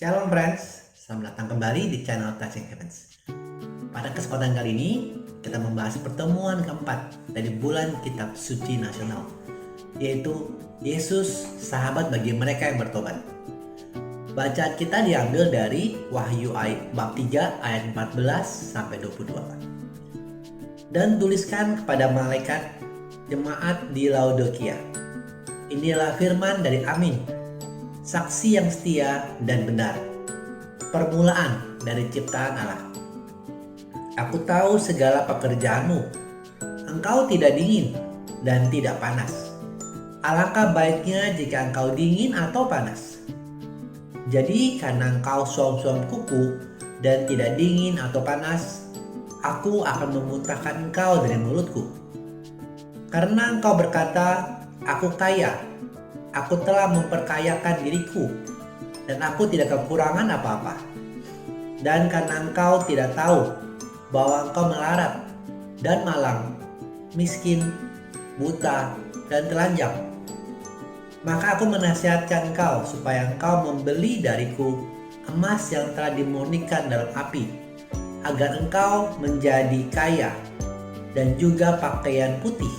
Shalom friends, selamat datang kembali di channel Touching Heavens. Pada kesempatan kali ini, kita membahas pertemuan keempat dari bulan Kitab Suci Nasional, yaitu Yesus, sahabat bagi mereka yang bertobat. Bacaan kita diambil dari Wahyu bab 3 ayat 14 sampai 22. Dan tuliskan kepada malaikat jemaat di Laodikia. Inilah firman dari Amin, saksi yang setia dan benar, permulaan dari ciptaan Allah. Aku tahu segala pekerjaanmu. Engkau tidak dingin dan tidak panas. Alangkah baiknya jika engkau dingin atau panas. Jadi karena engkau suam-suam kuku dan tidak dingin atau panas, aku akan memuntahkan engkau dari mulutku. Karena engkau berkata, aku kaya, aku telah memperkayakan diriku, dan aku tidak kekurangan apa-apa. Dan karena engkau tidak tahu bahwa engkau melarat dan malang, miskin, buta, dan telanjang, maka aku menasihatkan engkau supaya engkau membeli dariku emas yang telah dimurnikan dalam api, agar engkau menjadi kaya, dan juga pakaian putih,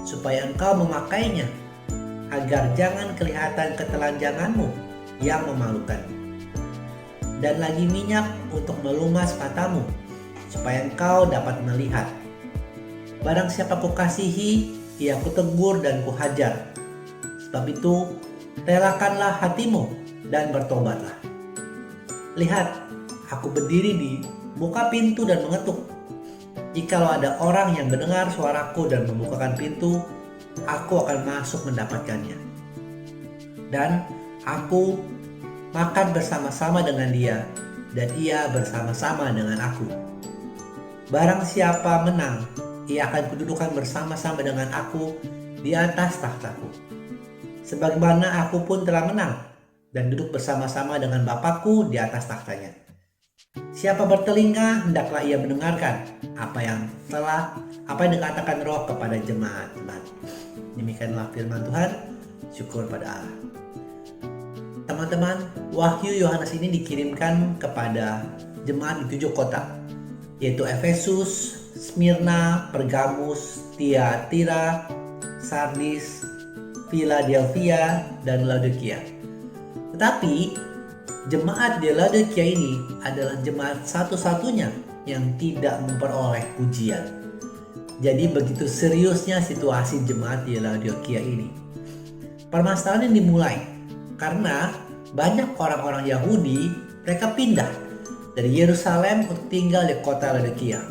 supaya engkau memakainya, agar jangan kelihatan ketelanjanganmu yang memalukan. Dan lagi minyak untuk melumas matamu, supaya engkau dapat melihat. Barang siapa kukasihi, ia kutegur dan kuhajar. Sebab itu, relakanlah hatimu dan bertobatlah. Lihat, aku berdiri di buka pintu dan mengetuk. Jikalau ada orang yang mendengar suaraku dan membukakan pintu, aku akan masuk mendapatkannya. Dan aku makan bersama-sama dengan dia, dan ia bersama-sama dengan aku. Barang siapa menang, ia akan kududukan bersama-sama dengan aku di atas takhtaku. Sebagaimana aku pun telah menang dan duduk bersama-sama dengan Bapakku di atas takhtanya. Siapa bertelinga, hendaklah ia mendengarkan apa yang dikatakan Roh kepada jemaat-jemaat. Demikianlah firman Tuhan. Syukur pada Allah. Teman-teman, Wahyu Yohanes ini dikirimkan kepada jemaat di 7 kota, yaitu Efesus, Smyrna, Pergamus, Tiatira, Sardis, Philadelphia, dan Laodikia. Tetapi jemaat di Laodikia ini adalah jemaat satu-satunya yang tidak memperoleh pujian. Jadi begitu seriusnya situasi jemaat di Laodikia ini. Permasalahan ini dimulai karena banyak orang-orang Yahudi, mereka pindah dari Yerusalem untuk tinggal di kota Laodikia.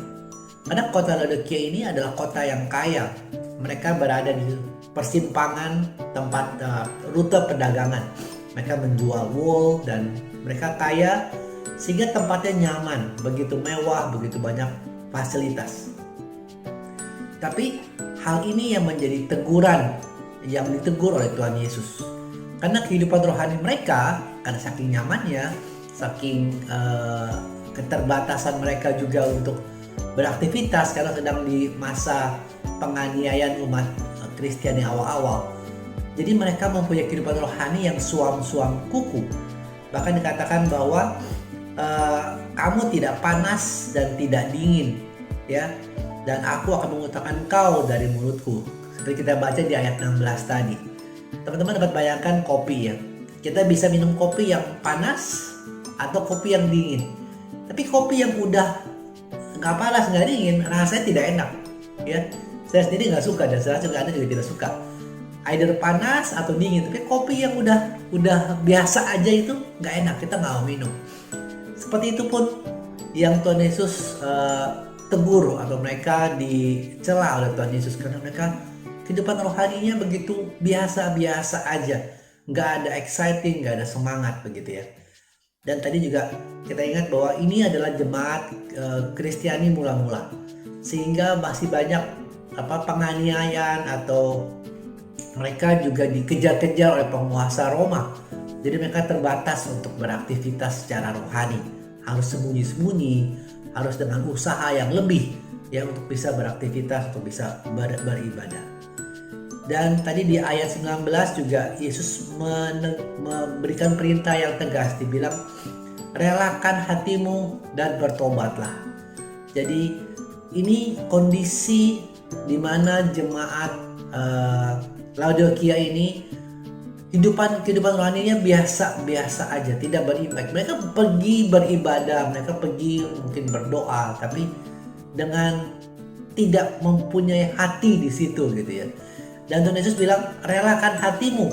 Karena kota Laodikia ini adalah kota yang kaya. Mereka berada di persimpangan tempat rute perdagangan. Mereka menjual wool dan mereka kaya sehingga tempatnya nyaman, begitu mewah, begitu banyak fasilitas. Tapi hal ini yang menjadi teguran yang ditegur oleh Tuhan Yesus. Karena kehidupan rohani mereka, karena saking nyamannya, saking keterbatasan mereka juga untuk beraktivitas karena sedang di masa penganiayaan umat Kristiani awal-awal. Jadi mereka mempunyai kehidupan rohani yang suam-suam kuku. Bahkan dikatakan bahwa kamu tidak panas dan tidak dingin, ya. Dan aku akan mengutamakan engkau dari mulutku. Seperti kita baca di ayat 16 tadi. Teman-teman dapat bayangkan kopi ya. Kita bisa minum kopi yang panas atau kopi yang dingin. Tapi kopi yang udah nggak panas nggak dingin, rasanya tidak enak, ya. Saya sendiri nggak suka dan saya juga Anda juga tidak suka. Either panas atau dingin. Tapi kopi yang udah biasa aja itu nggak enak, kita nggak mau minum. Seperti itu pun yang Tuhan Yesus tegur atau mereka dicela oleh Tuhan Yesus karena mereka kehidupan rohaninya begitu biasa-biasa aja, nggak ada exciting, nggak ada semangat begitu ya. Dan tadi juga kita ingat bahwa ini adalah jemaat Kristiani mula-mula, sehingga masih banyak penganiayaan atau mereka juga dikejar-kejar oleh penguasa Roma. Jadi mereka terbatas untuk beraktivitas secara rohani, harus sembunyi-sembunyi, harus dengan usaha yang lebih ya untuk bisa beraktivitas, untuk bisa beribadah. Dan tadi di ayat 19 juga Yesus memberikan perintah yang tegas, dibilang relakan hatimu dan bertobatlah. Jadi ini kondisi di mana jemaat Laodikia ini kehidupan rohaninya biasa aja, tidak berimpact. Mereka pergi beribadah, mereka pergi mungkin berdoa, tapi dengan tidak mempunyai hati di situ gitu ya. Dan Tuhan Yesus bilang relakan hatimu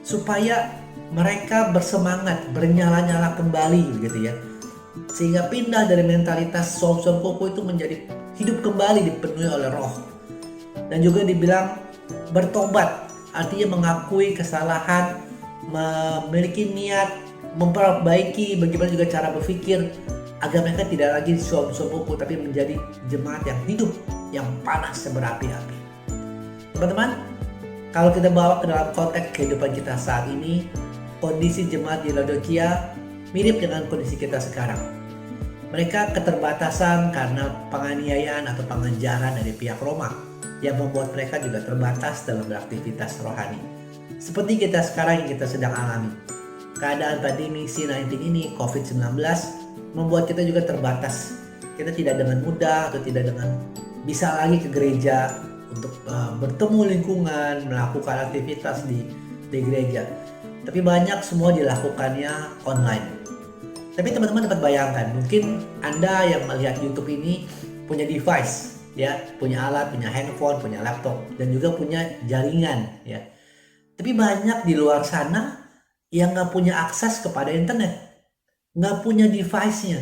supaya mereka bersemangat, bernyala-nyala kembali gitu ya. Sehingga pindah dari mentalitas som-som koko itu menjadi hidup kembali, dipenuhi oleh roh. Dan juga dibilang bertobat, artinya mengakui kesalahan, memiliki niat, memperbaiki bagaimana juga cara berpikir agar mereka tidak lagi som-som koko, tapi menjadi jemaat yang hidup, yang panas berapi-api. Teman-teman, kalau kita bawa ke dalam konteks kehidupan kita saat ini, kondisi jemaat di Laodikia mirip dengan kondisi kita sekarang. Mereka keterbatasan karena penganiayaan atau pengejaran dari pihak Roma yang membuat mereka juga terbatas dalam beraktivitas rohani. Seperti kita sekarang yang kita sedang alami. Keadaan pandemi C-19 ini, COVID-19, membuat kita juga terbatas. Kita tidak dengan mudah atau tidak dengan bisa lagi ke gereja untuk bertemu lingkungan, melakukan aktivitas di gereja. Tapi banyak semua dilakukannya online. Tapi teman-teman dapat bayangkan, mungkin Anda yang melihat YouTube ini punya device, ya, punya alat, punya handphone, punya laptop, dan juga punya jaringan, ya. Tapi banyak di luar sana yang nggak punya akses kepada internet, nggak punya device-nya,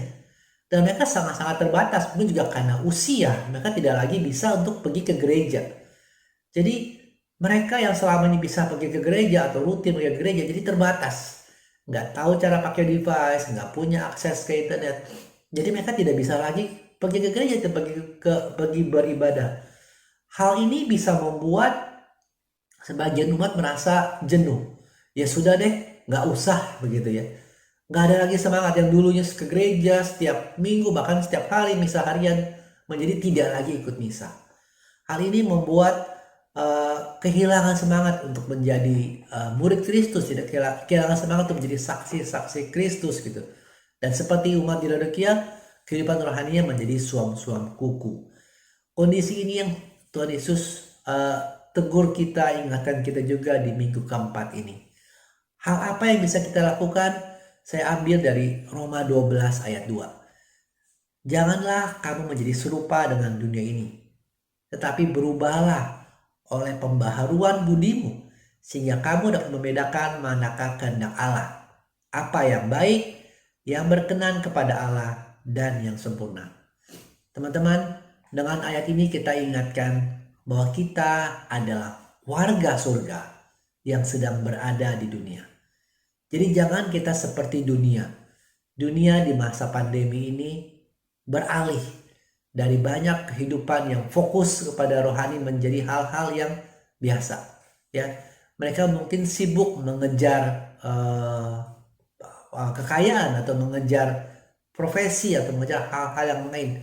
dan mereka sangat-sangat terbatas. Mungkin juga karena usia, mereka tidak lagi bisa untuk pergi ke gereja. Jadi mereka yang selama ini bisa pergi ke gereja atau rutin pergi ke gereja jadi terbatas, nggak tahu cara pakai device, nggak punya akses ke internet. Jadi mereka tidak bisa lagi pergi ke gereja, pergi beribadah. Hal ini bisa membuat sebagian umat merasa jenuh. Ya sudah deh, nggak usah begitu ya. Nggak ada lagi semangat yang dulunya ke gereja setiap minggu, bahkan setiap hari misa harian, menjadi tidak lagi ikut misa. Hal ini membuat kehilangan semangat untuk menjadi murid Kristus, tidak kehilangan semangat untuk menjadi saksi-saksi Kristus gitu. Dan seperti umat di Laodikia, kehidupan rohaninya menjadi suam-suam kuku. Kondisi ini yang Tuhan Yesus tegur kita, ingatkan kita juga di minggu keempat ini. Hal apa yang bisa kita lakukan? Saya ambil dari Roma 12 ayat 2. Janganlah kamu menjadi serupa dengan dunia ini, tetapi berubahlah oleh pembaharuan budimu, sehingga kamu dapat membedakan manakah kehendak Allah, apa yang baik, yang berkenan kepada Allah, dan yang sempurna. Teman-teman, dengan ayat ini kita ingatkan bahwa kita adalah warga surga yang sedang berada di dunia. Jadi jangan kita seperti dunia. Dunia di masa pandemi ini beralih dari banyak kehidupan yang fokus kepada rohani menjadi hal-hal yang biasa, ya. Mereka mungkin sibuk mengejar kekayaan atau mengejar profesi atau mengejar hal-hal yang lain.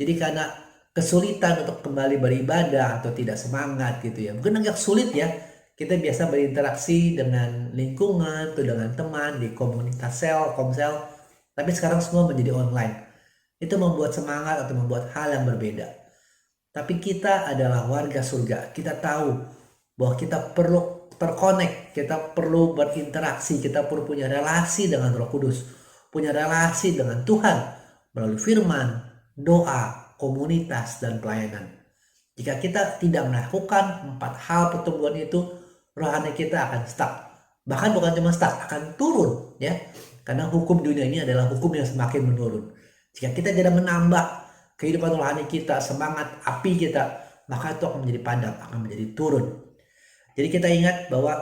Jadi karena kesulitan untuk kembali beribadah atau tidak semangat gitu ya. Mungkin agak sulit ya. Kita biasa berinteraksi dengan lingkungan atau dengan teman di komunitas komsel, tapi sekarang semua menjadi online. Itu membuat semangat atau membuat hal yang berbeda. Tapi kita adalah warga surga. Kita tahu bahwa kita perlu terkonek, kita perlu berinteraksi, kita perlu punya relasi dengan Roh Kudus, punya relasi dengan Tuhan melalui firman, doa, komunitas, dan pelayanan. Jika kita tidak melakukan 4 hal pertumbuhan itu, rohani kita akan stuck. Bahkan bukan cuma stuck, akan turun ya. Karena hukum dunia ini adalah hukum yang semakin menurun. Jika kita tidak menambah kehidupan rohani kita, semangat api kita, maka itu akan menjadi padam, akan menjadi turun. Jadi kita ingat bahwa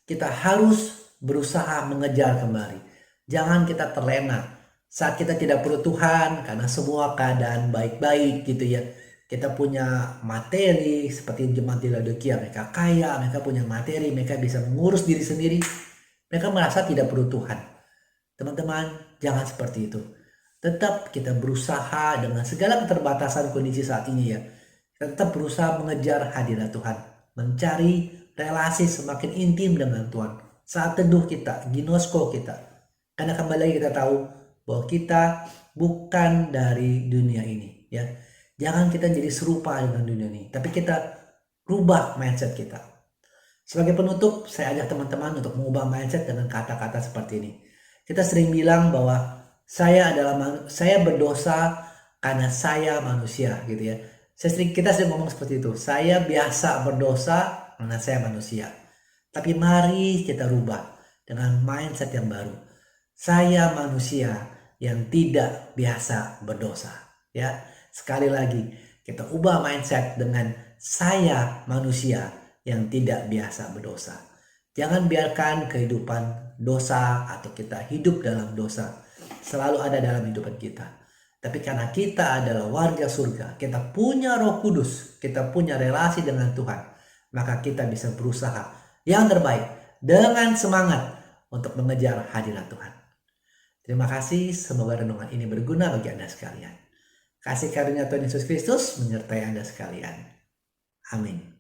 kita harus berusaha mengejar kembali. Jangan kita terlena saat kita tidak perlu Tuhan karena semua keadaan baik-baik gitu ya. Kita punya materi seperti jemaat di Laodikia, mereka kaya, mereka punya materi, mereka bisa mengurus diri sendiri. Mereka merasa tidak perlu Tuhan. Teman-teman, jangan seperti itu. Tetap kita berusaha dengan segala keterbatasan kondisi saat ini ya. Kita tetap berusaha mengejar hadirat Tuhan, mencari relasi semakin intim dengan Tuhan. Saat teduh kita, ginosko kita. Karena kembali lagi kita tahu bahwa kita bukan dari dunia ini, ya. Jangan kita jadi serupa dengan dunia ini, tapi kita rubah mindset kita. Sebagai penutup, saya ajak teman-teman untuk mengubah mindset dengan kata-kata seperti ini. Kita sering bilang bahwa saya berdosa karena saya manusia, gitu ya. Kita sering ngomong seperti itu. Saya biasa berdosa karena saya manusia. Tapi mari kita rubah dengan mindset yang baru. Saya manusia yang tidak biasa berdosa, ya. Sekali lagi, kita ubah mindset dengan saya manusia yang tidak biasa berdosa. Jangan biarkan kehidupan dosa atau kita hidup dalam dosa selalu ada dalam hidupan kita. Tapi karena kita adalah warga surga, kita punya Roh Kudus, kita punya relasi dengan Tuhan, maka kita bisa berusaha yang terbaik dengan semangat untuk mengejar hadirat Tuhan. Terima kasih, semoga renungan ini berguna bagi Anda sekalian. Kasih karunia Tuhan Yesus Kristus menyertai Anda sekalian. Amin.